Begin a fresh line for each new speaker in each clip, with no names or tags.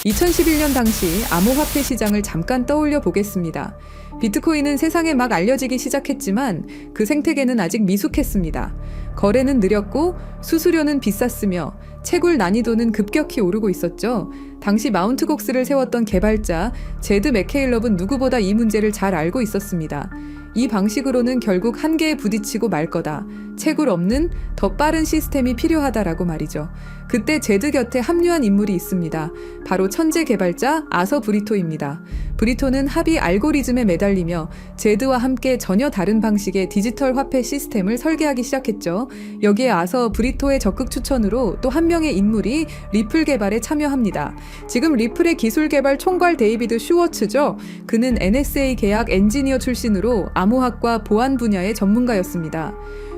2011년 당시 암호화폐 시장을 잠깐 떠올려 보겠습니다. 비트코인은 세상에 막 알려지기 시작했지만 그 생태계는 아직 미숙했습니다. 거래는 느렸고 수수료는 비쌌으며 채굴 난이도는 급격히 오르고 있었죠. 당시 마운트 곡스를 세웠던 개발자 제드 맥케일럽은 누구보다 이 문제를 잘 알고 있었습니다. 이 방식으로는 결국 한계에 부딪히고 말 거다. 채굴 없는 더 빠른 시스템이 필요하다라고 말이죠. 그때 제드 곁에 합류한 인물이 있습니다. 바로 천재 개발자 아서 브리토입니다. 브리토는 합의 알고리즘에 매달리며 제드와 함께 전혀 다른 방식의 디지털 화폐 시스템을 설계하기 시작했죠. 여기에 아서 브리토의 적극 추천으로 또 한 명의 인물이 리플 개발에 참여합니다. 지금 리플의 기술 개발 총괄 데이비드 슈워츠죠. 그는 NSA 계약 엔지니어 출신으로 암호학과 보안 분야의 전문가였습니다.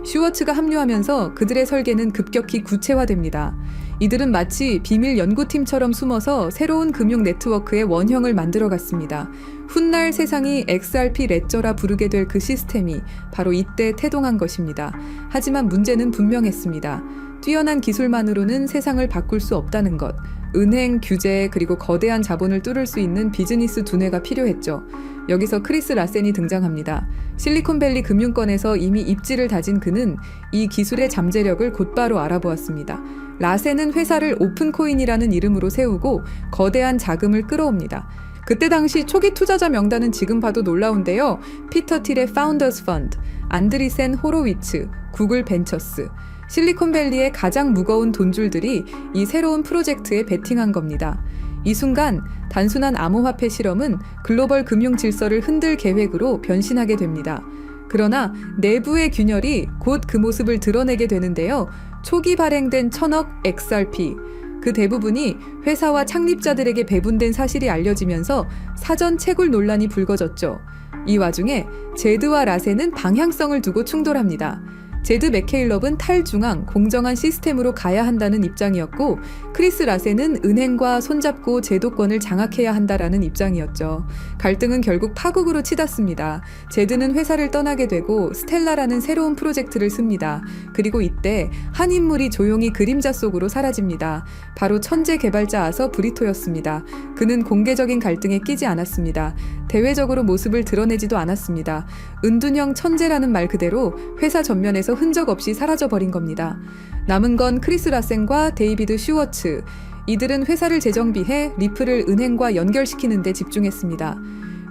슈워츠가 합류하면서 그들의 설계는 급격히 구체화됩니다. 이들은 마치 비밀 연구팀처럼 숨어서 새로운 금융 네트워크의 원형을 만들어갔습니다. 훗날 세상이 XRP 레저라 부르게 될 그 시스템이 바로 이때 태동한 것입니다. 하지만 문제는 분명했습니다. 뛰어난 기술만으로는 세상을 바꿀 수 없다는 것. 은행, 규제, 그리고 거대한 자본을 뚫을 수 있는 비즈니스 두뇌가 필요했죠. 여기서 크리스 라센이 등장합니다. 실리콘밸리 금융권에서 이미 입지를 다진 그는 이 기술의 잠재력을 곧바로 알아보았습니다. 라센은 회사를 오픈코인이라는 이름으로 세우고 거대한 자금을 끌어옵니다. 그때 당시 초기 투자자 명단은 지금 봐도 놀라운데요. 피터 틸의 파운더스 펀드, 안드리센 호로위츠, 구글 벤처스, 실리콘밸리의 가장 무거운 돈줄들이 이 새로운 프로젝트에 베팅한 겁니다. 이 순간 단순한 암호화폐 실험은 글로벌 금융 질서를 흔들 계획으로 변신하게 됩니다. 그러나 내부의 균열이 곧 그 모습을 드러내게 되는데요. 초기 발행된 1000억 XRP, 그 대부분이 회사와 창립자들에게 배분된 사실이 알려지면서 사전 채굴 논란이 불거졌죠. 이 와중에 제드와 라센은 방향성을 두고 충돌합니다. 제드 맥케일럽은 탈중앙, 공정한 시스템으로 가야 한다는 입장이었고 크리스 라센은 은행과 손잡고 제도권을 장악해야 한다라는 입장이었죠. 갈등은 결국 파국으로 치닫습니다. 제드는 회사를 떠나게 되고 스텔라라는 새로운 프로젝트를 씁니다. 그리고 이때 한 인물이 조용히 그림자 속으로 사라집니다. 바로 천재 개발자 아서 브리토였습니다. 그는 공개적인 갈등에 끼지 않았습니다. 대외적으로 모습을 드러내지도 않았습니다. 은둔형 천재라는 말 그대로 회사 전면에서 흔적 없이 사라져버린 겁니다. 남은 건 크리스 라센과 데이비드 슈워츠. 이들은 회사를 재정비해 리플을 은행과 연결시키는 데 집중했습니다.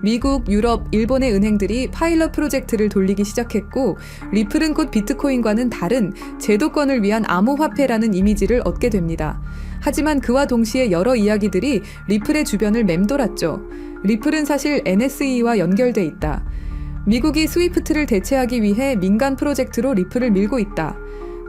미국, 유럽, 일본의 은행들이 파일럿 프로젝트를 돌리기 시작했고 리플은 곧 비트코인과는 다른 제도권을 위한 암호화폐라는 이미지를 얻게 됩니다. 하지만 그와 동시에 여러 이야기들이 리플의 주변을 맴돌았죠. 리플은 사실 NSE와 연결돼 있다. 미국이 스위프트를 대체하기 위해 민간 프로젝트로 리플을 밀고 있다.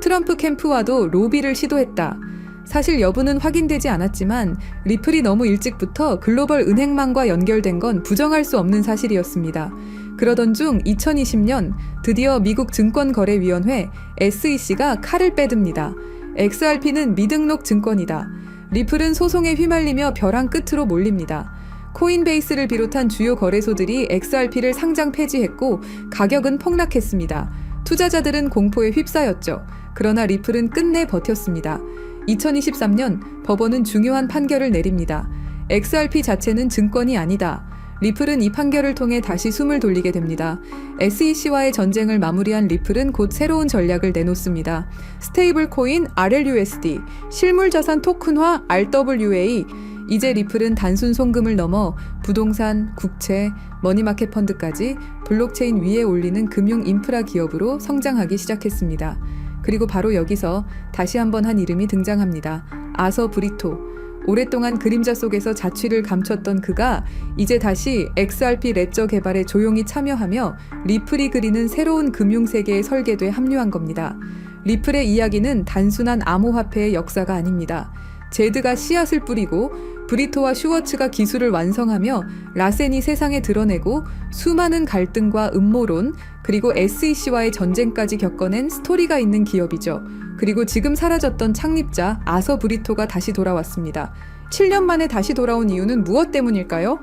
트럼프 캠프와도 로비를 시도했다. 사실 여부는 확인되지 않았지만 리플이 너무 일찍부터 글로벌 은행망과 연결된 건 부정할 수 없는 사실이었습니다. 그러던 중 2020년 드디어 미국 증권거래위원회 SEC가 칼을 빼듭니다. XRP는 미등록 증권이다. 리플은 소송에 휘말리며 벼랑 끝으로 몰립니다. 코인베이스를 비롯한 주요 거래소들이 XRP를 상장 폐지했고 가격은 폭락했습니다. 투자자들은 공포에 휩싸였죠. 그러나 리플은 끝내 버텼습니다. 2023년 법원은 중요한 판결을 내립니다. XRP 자체는 증권이 아니다. 리플은 이 판결을 통해 다시 숨을 돌리게 됩니다. SEC와의 전쟁을 마무리한 리플은 곧 새로운 전략을 내놓습니다. 스테이블 코인 RLUSD, 실물자산 토큰화 RWA. 이제 리플은 단순 송금을 넘어 부동산, 국채, 머니마켓 펀드까지 블록체인 위에 올리는 금융 인프라 기업으로 성장하기 시작했습니다. 그리고 바로 여기서 다시 한번 한 이름이 등장합니다. 아서 브리토. 오랫동안 그림자 속에서 자취를 감췄던 그가 이제 다시 XRP 레저 개발에 조용히 참여하며 리플이 그리는 새로운 금융세계의 설계도에 합류한 겁니다. 리플의 이야기는 단순한 암호화폐의 역사가 아닙니다. 제드가 씨앗을 뿌리고 브리토와 슈워츠가 기술을 완성하며 라센이 세상에 드러내고 수많은 갈등과 음모론 그리고 SEC와의 전쟁까지 겪어낸 스토리가 있는 기업이죠. 그리고 지금 사라졌던 창립자 아서 브리토가 다시 돌아왔습니다. 7년 만에 다시 돌아온 이유는 무엇 때문일까요?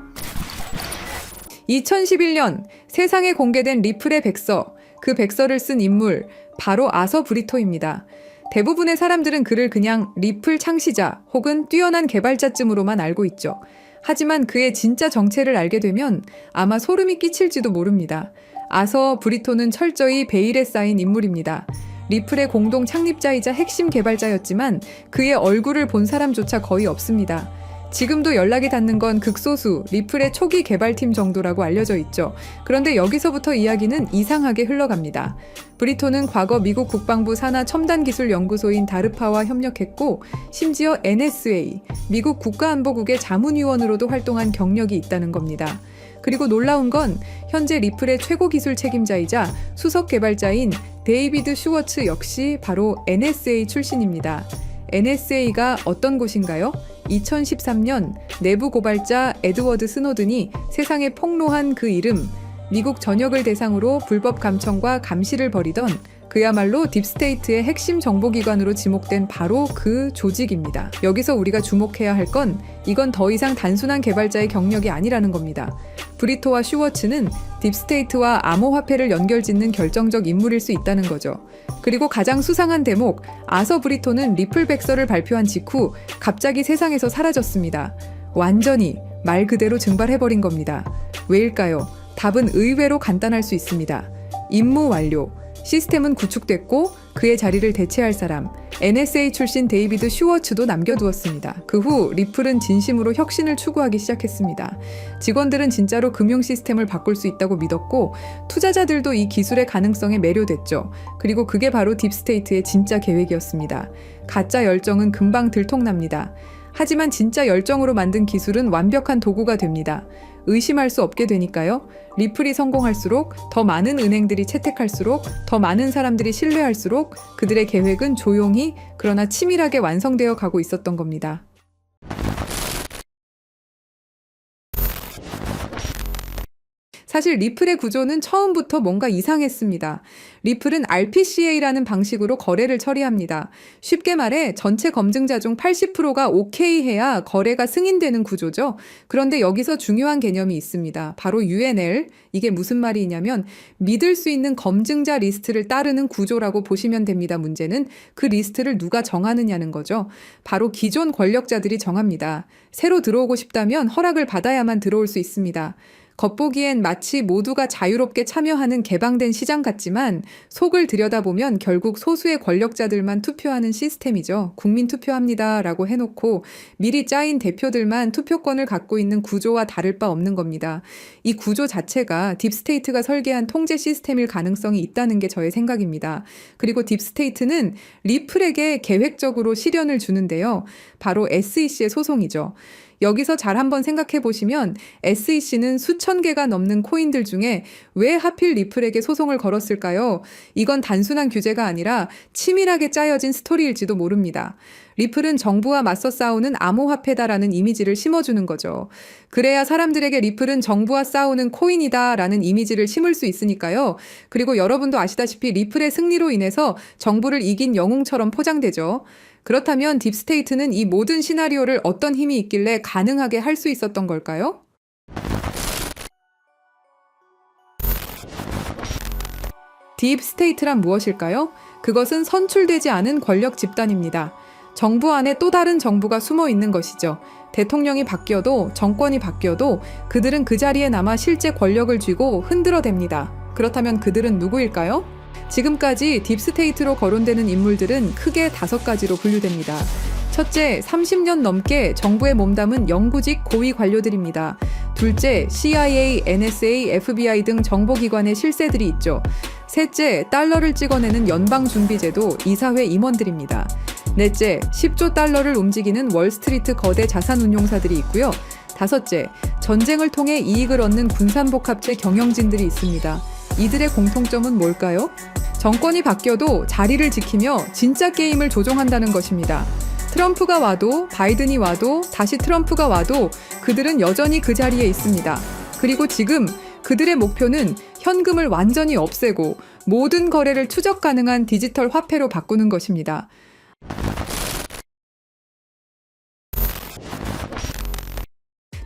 2011년 세상에 공개된 리플의 백서, 그 백서를 쓴 인물 바로 아서 브리토입니다. 대부분의 사람들은 그를 그냥 리플 창시자 혹은 뛰어난 개발자쯤으로만 알고 있죠. 하지만 그의 진짜 정체를 알게 되면 아마 소름이 끼칠지도 모릅니다. 아서 브리토는 철저히 베일에 쌓인 인물입니다. 리플의 공동 창립자이자 핵심 개발자였지만 그의 얼굴을 본 사람조차 거의 없습니다. 지금도 연락이 닿는 건 극소수 리플의 초기 개발팀 정도라고 알려져 있죠. 그런데 여기서부터 이야기는 이상하게 흘러갑니다. 브리토는 과거 미국 국방부 산하 첨단기술연구소인 다르파와 협력했고 심지어 NSA, 미국 국가안보국의 자문위원으로도 활동한 경력이 있다는 겁니다. 그리고 놀라운 건 현재 리플의 최고 기술 책임자이자 수석 개발자인 데이비드 슈워츠 역시 바로 NSA 출신입니다. NSA가 어떤 곳인가요? 2013년 내부 고발자 에드워드 스노든이 세상에 폭로한 그 이름, 미국 전역을 대상으로 불법 감청과 감시를 벌이던 그야말로 딥스테이트의 핵심 정보기관으로 지목된 바로 그 조직입니다. 여기서 우리가 주목해야 할 건 이건 더 이상 단순한 개발자의 경력이 아니라는 겁니다. 브리토와 슈워츠는 딥스테이트와 암호화폐를 연결짓는 결정적 인물일 수 있다는 거죠. 그리고 가장 수상한 대목, 아서 브리토는 리플 백서를 발표한 직후 갑자기 세상에서 사라졌습니다. 완전히 말 그대로 증발해버린 겁니다. 왜일까요? 답은 의외로 간단할 수 있습니다. 임무 완료. 시스템은 구축됐고 그의 자리를 대체할 사람, NSA 출신 데이비드 슈워츠도 남겨두었습니다. 그 후 리플은 진심으로 혁신을 추구하기 시작했습니다. 직원들은 진짜로 금융 시스템을 바꿀 수 있다고 믿었고 투자자들도 이 기술의 가능성에 매료됐죠. 그리고 그게 바로 딥스테이트의 진짜 계획이었습니다. 가짜 열정은 금방 들통납니다. 하지만 진짜 열정으로 만든 기술은 완벽한 도구가 됩니다. 의심할 수 없게 되니까요. 리플이 성공할수록, 더 많은 은행들이 채택할수록, 더 많은 사람들이 신뢰할수록 그들의 계획은 조용히 그러나 치밀하게 완성되어 가고 있었던 겁니다. 사실 리플의 구조는 처음부터 뭔가 이상했습니다. 리플은 RPCA라는 방식으로 거래를 처리합니다. 쉽게 말해 전체 검증자 중 80%가 오케이 해야 거래가 승인되는 구조죠. 그런데 여기서 중요한 개념이 있습니다. 바로 UNL. 이게 무슨 말이냐면 믿을 수 있는 검증자 리스트를 따르는 구조라고 보시면 됩니다. 문제는 그 리스트를 누가 정하느냐는 거죠. 바로 기존 권력자들이 정합니다. 새로 들어오고 싶다면 허락을 받아야만 들어올 수 있습니다. 겉보기엔 마치 모두가 자유롭게 참여하는 개방된 시장 같지만 속을 들여다보면 결국 소수의 권력자들만 투표하는 시스템이죠. 국민 투표합니다 라고 해놓고 미리 짜인 대표들만 투표권을 갖고 있는 구조와 다를 바 없는 겁니다. 이 구조 자체가 딥스테이트가 설계한 통제 시스템일 가능성이 있다는 게 저의 생각입니다. 그리고 딥스테이트는 리플에게 계획적으로 시련을 주는데요. 바로 SEC의 소송이죠. 여기서 잘 한번 생각해 보시면 SEC는 수천 개가 넘는 코인들 중에 왜 하필 리플에게 소송을 걸었을까요? 이건 단순한 규제가 아니라 치밀하게 짜여진 스토리일지도 모릅니다. 리플은 정부와 맞서 싸우는 암호화폐다라는 이미지를 심어주는 거죠. 그래야 사람들에게 리플은 정부와 싸우는 코인이다라는 이미지를 심을 수 있으니까요. 그리고 여러분도 아시다시피 리플의 승리로 인해서 정부를 이긴 영웅처럼 포장되죠. 그렇다면 딥스테이트는 이 모든 시나리오를 어떤 힘이 있길래 가능하게 할 수 있었던 걸까요? 딥스테이트란 무엇일까요? 그것은 선출되지 않은 권력 집단입니다. 정부 안에 또 다른 정부가 숨어 있는 것이죠. 대통령이 바뀌어도 정권이 바뀌어도 그들은 그 자리에 남아 실제 권력을 쥐고 흔들어댑니다. 그렇다면 그들은 누구일까요? 지금까지 딥스테이트로 거론되는 인물들은 크게 5가지로 분류됩니다. 첫째, 30년 넘게 정부에 몸담은 영구직 고위 관료들입니다. 둘째, CIA, NSA, FBI 등 정보기관의 실세들이 있죠. 셋째, 달러를 찍어내는 연방준비제도 이사회 임원들입니다. 넷째, 10조 달러를 움직이는 월스트리트 거대 자산운용사들이 있고요. 다섯째, 전쟁을 통해 이익을 얻는 군산복합체 경영진들이 있습니다. 이들의 공통점은 뭘까요? 정권이 바뀌어도 자리를 지키며 진짜 게임을 조종한다는 것입니다. 트럼프가 와도 바이든이 와도 다시 트럼프가 와도 그들은 여전히 그 자리에 있습니다. 그리고 지금 그들의 목표는 현금을 완전히 없애고 모든 거래를 추적 가능한 디지털 화폐로 바꾸는 것입니다.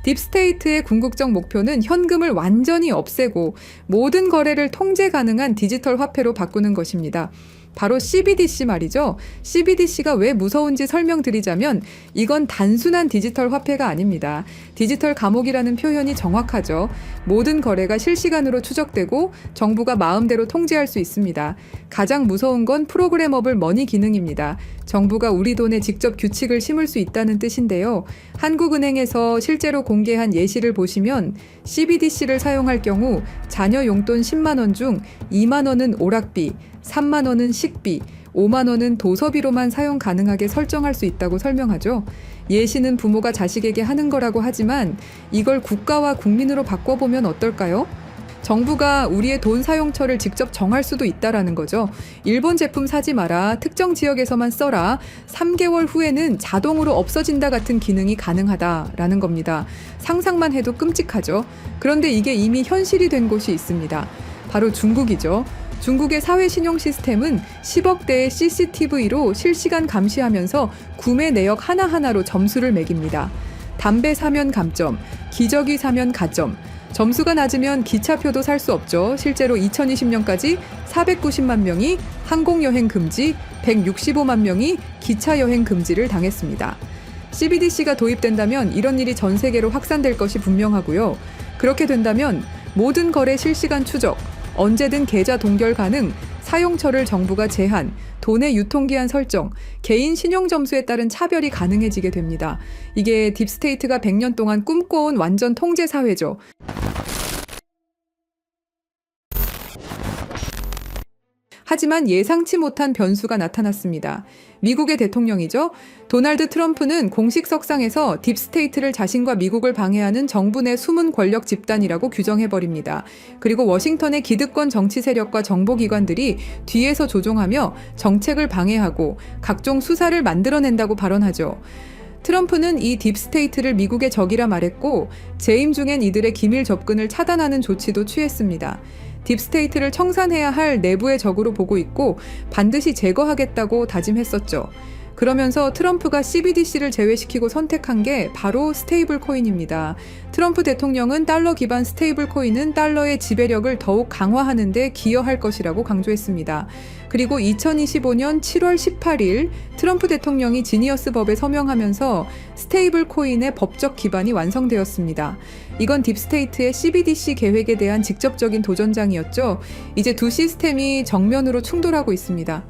딥스테이트의 궁극적 목표는 현금을 완전히 없애고 모든 거래를 통제 가능한 디지털 화폐로 바꾸는 것입니다. 바로 CBDC 말이죠. CBDC가 왜 무서운지 설명드리자면 이건 단순한 디지털 화폐가 아닙니다. 디지털 감옥이라는 표현이 정확하죠. 모든 거래가 실시간으로 추적되고 정부가 마음대로 통제할 수 있습니다. 가장 무서운 건 프로그래머블 머니 기능입니다. 정부가 우리 돈에 직접 규칙을 심을 수 있다는 뜻인데요. 한국은행에서 실제로 공개한 예시를 보시면 CBDC를 사용할 경우 자녀 용돈 10만 원 중 2만 원은 오락비, 3만 원은 식비, 5만 원은 도서비로만 사용 가능하게 설정할 수 있다고 설명하죠. 예시는 부모가 자식에게 하는 거라고 하지만 이걸 국가와 국민으로 바꿔보면 어떨까요? 정부가 우리의 돈 사용처를 직접 정할 수도 있다라는 거죠. 일본 제품 사지 마라, 특정 지역에서만 써라, 3개월 후에는 자동으로 없어진다 같은 기능이 가능하다라는 겁니다. 상상만 해도 끔찍하죠. 그런데 이게 이미 현실이 된 곳이 있습니다. 바로 중국이죠. 중국의 사회 신용 시스템은 10억 대의 CCTV로 실시간 감시하면서 구매 내역 하나하나로 점수를 매깁니다. 담배 사면 감점, 기저귀 사면 가점. 점수가 낮으면 기차표도 살 수 없죠. 실제로 2020년까지 490만 명이 항공여행 금지, 165만 명이 기차여행 금지를 당했습니다. CBDC가 도입된다면 이런 일이 전 세계로 확산될 것이 분명하고요. 그렇게 된다면 모든 거래 실시간 추적, 언제든 계좌 동결 가능, 사용처를 정부가 제한, 돈의 유통기한 설정, 개인 신용점수에 따른 차별이 가능해지게 됩니다. 이게 딥스테이트가 100년 동안 꿈꿔온 완전 통제사회죠. 하지만 예상치 못한 변수가 나타났습니다. 미국의 대통령이죠. 도널드 트럼프는 공식 석상에서 딥스테이트를 자신과 미국을 방해하는 정부 내 숨은 권력 집단이라고 규정해버립니다. 그리고 워싱턴의 기득권 정치 세력과 정보기관들이 뒤에서 조종하며 정책을 방해하고 각종 수사를 만들어낸다고 발언하죠. 트럼프는 이 딥스테이트를 미국의 적이라 말했고 재임 중엔 이들의 기밀 접근을 차단하는 조치도 취했습니다. 딥스테이트를 청산해야 할 내부의 적으로 보고 있고 반드시 제거하겠다고 다짐했었죠. 그러면서 트럼프가 CBDC를 제외시키고 선택한 게 바로 스테이블 코인입니다. 트럼프 대통령은 달러 기반 스테이블 코인은 달러의 지배력을 더욱 강화하는 데 기여할 것이라고 강조했습니다. 그리고 2025년 7월 18일 트럼프 대통령이 지니어스 법에 서명하면서 스테이블 코인의 법적 기반이 완성되었습니다. 이건 딥스테이트의 CBDC 계획에 대한 직접적인 도전장이었죠. 이제 두 시스템이 정면으로 충돌하고 있습니다.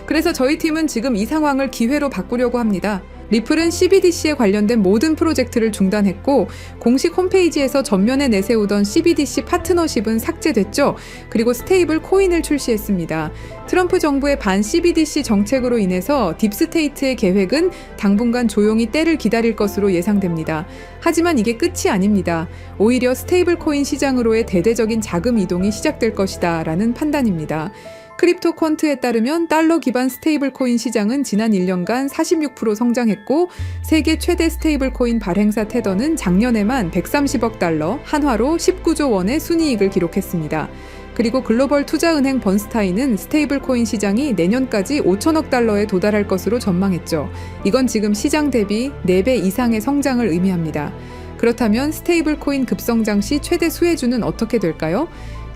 그래서 저희 팀은 지금 이 상황을 기회로 바꾸려고 합니다. 리플은 CBDC에 관련된 모든 프로젝트를 중단했고 공식 홈페이지에서 전면에 내세우던 CBDC 파트너십은 삭제됐죠. 그리고 스테이블 코인을 출시했습니다. 트럼프 정부의 반 CBDC 정책으로 인해서 딥스테이트의 계획은 당분간 조용히 때를 기다릴 것으로 예상됩니다. 하지만 이게 끝이 아닙니다. 오히려 스테이블 코인 시장으로의 대대적인 자금 이동이 시작될 것이다 라는 판단입니다. 크립토 퀀트에 따르면 달러 기반 스테이블 코인 시장은 지난 1년간 46% 성장했고 세계 최대 스테이블 코인 발행사 테더는 작년에만 130억 달러, 한화로 19조 원의 순이익을 기록했습니다. 그리고 글로벌 투자은행 번스타인은 스테이블 코인 시장이 내년까지 5천억 달러에 도달할 것으로 전망했죠. 이건 지금 시장 대비 4배 이상의 성장을 의미합니다. 그렇다면 스테이블 코인 급성장 시 최대 수혜주는 어떻게 될까요?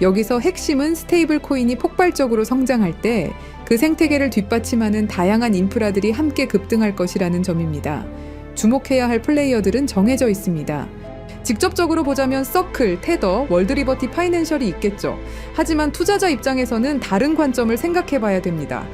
여기서 핵심은 스테이블 코인이 폭발적으로 성장할 때 그 생태계를 뒷받침하는 다양한 인프라들이 함께 급등할 것이라는 점입니다. 주목해야 할 플레이어들은 정해져 있습니다. 직접적으로 보자면 서클, 테더, 월드리버티 파이낸셜이 있겠죠. 하지만 투자자 입장에서는 다른 관점을 생각해 봐야 됩니다.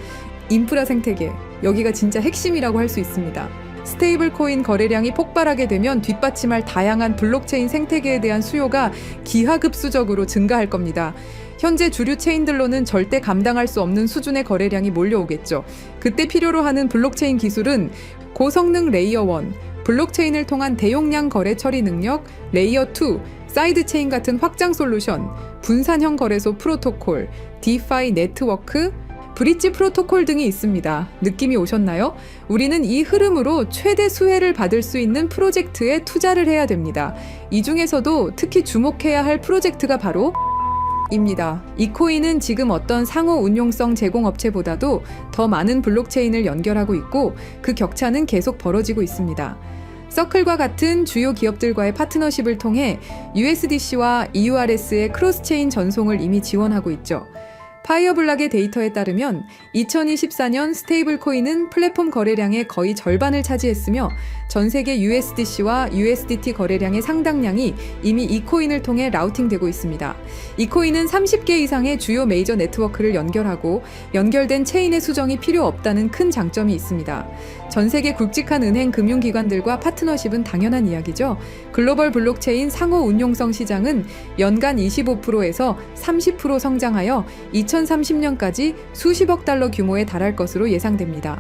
인프라 생태계, 여기가 진짜 핵심이라고 할 수 있습니다. 스테이블 코인 거래량이 폭발하게 되면 뒷받침할 다양한 블록체인 생태계에 대한 수요가 기하급수적으로 증가할 겁니다. 현재 주류 체인들로는 절대 감당할 수 없는 수준의 거래량이 몰려오겠죠. 그때 필요로 하는 블록체인 기술은 고성능 레이어 1, 블록체인을 통한 대용량 거래 처리 능력, 레이어 2, 사이드체인 같은 확장 솔루션, 분산형 거래소 프로토콜, 디파이 네트워크, 브릿지 프로토콜 등이 있습니다. 느낌이 오셨나요? 우리는 이 흐름으로 최대 수혜를 받을 수 있는 프로젝트에 투자를 해야 됩니다. 이 중에서도 특히 주목해야 할 프로젝트가 바로 입니다. 이 코인은 지금 어떤 상호 운용성 제공업체보다도 더 많은 블록체인을 연결하고 있고 그 격차는 계속 벌어지고 있습니다. 서클과 같은 주요 기업들과의 파트너십을 통해 USDC와 EURS의 크로스체인 전송을 이미 지원하고 있죠. 파이어블락의 데이터에 따르면 2024년 스테이블 코인은 플랫폼 거래량의 거의 절반을 차지했으며 전 세계 USDC와 USDT 거래량의 상당량이 이미 이 코인을 통해 라우팅되고 있습니다. 이 코인은 30개 이상의 주요 메이저 네트워크를 연결하고 연결된 체인의 수정이 필요 없다는 큰 장점이 있습니다. 전 세계 굵직한 은행 금융기관들과 파트너십은 당연한 이야기죠. 글로벌 블록체인 상호 운용성 시장은 연간 25%에서 30% 성장하여 2030년까지 수십억 달러 규모에 달할 것으로 예상됩니다.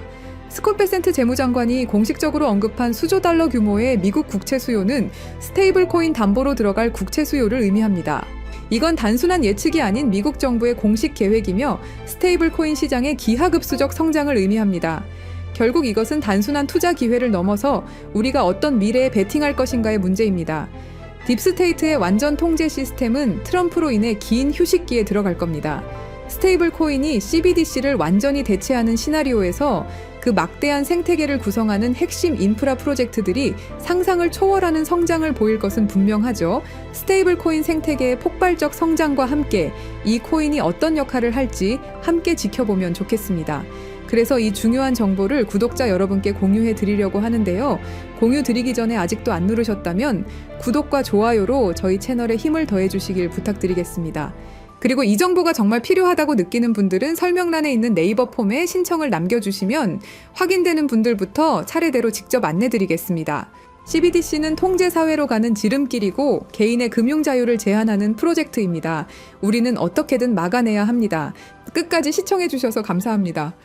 스콧 베센트 재무장관이 공식적으로 언급한 수조 달러 규모의 미국 국채 수요는 스테이블 코인 담보로 들어갈 국채 수요를 의미합니다. 이건 단순한 예측이 아닌 미국 정부의 공식 계획이며 스테이블 코인 시장의 기하급수적 성장을 의미합니다. 결국 이것은 단순한 투자 기회를 넘어서 우리가 어떤 미래에 베팅할 것인가의 문제입니다. 딥스테이트의 완전 통제 시스템은 트럼프로 인해 긴 휴식기에 들어갈 겁니다. 스테이블 코인이 CBDC를 완전히 대체하는 시나리오에서 그 막대한 생태계를 구성하는 핵심 인프라 프로젝트들이 상상을 초월하는 성장을 보일 것은 분명하죠. 스테이블 코인 생태계의 폭발적 성장과 함께 이 코인이 어떤 역할을 할지 함께 지켜보면 좋겠습니다. 그래서 이 중요한 정보를 구독자 여러분께 공유해 드리려고 하는데요. 공유 드리기 전에 아직도 안 누르셨다면 구독과 좋아요로 저희 채널에 힘을 더해 주시길 부탁드리겠습니다. 그리고 이 정보가 정말 필요하다고 느끼는 분들은 설명란에 있는 네이버 폼에 신청을 남겨주시면 확인되는 분들부터 차례대로 직접 안내드리겠습니다. CBDC는 통제사회로 가는 지름길이고 개인의 금융 자유를 제한하는 프로젝트입니다. 우리는 어떻게든 막아내야 합니다. 끝까지 시청해주셔서 감사합니다.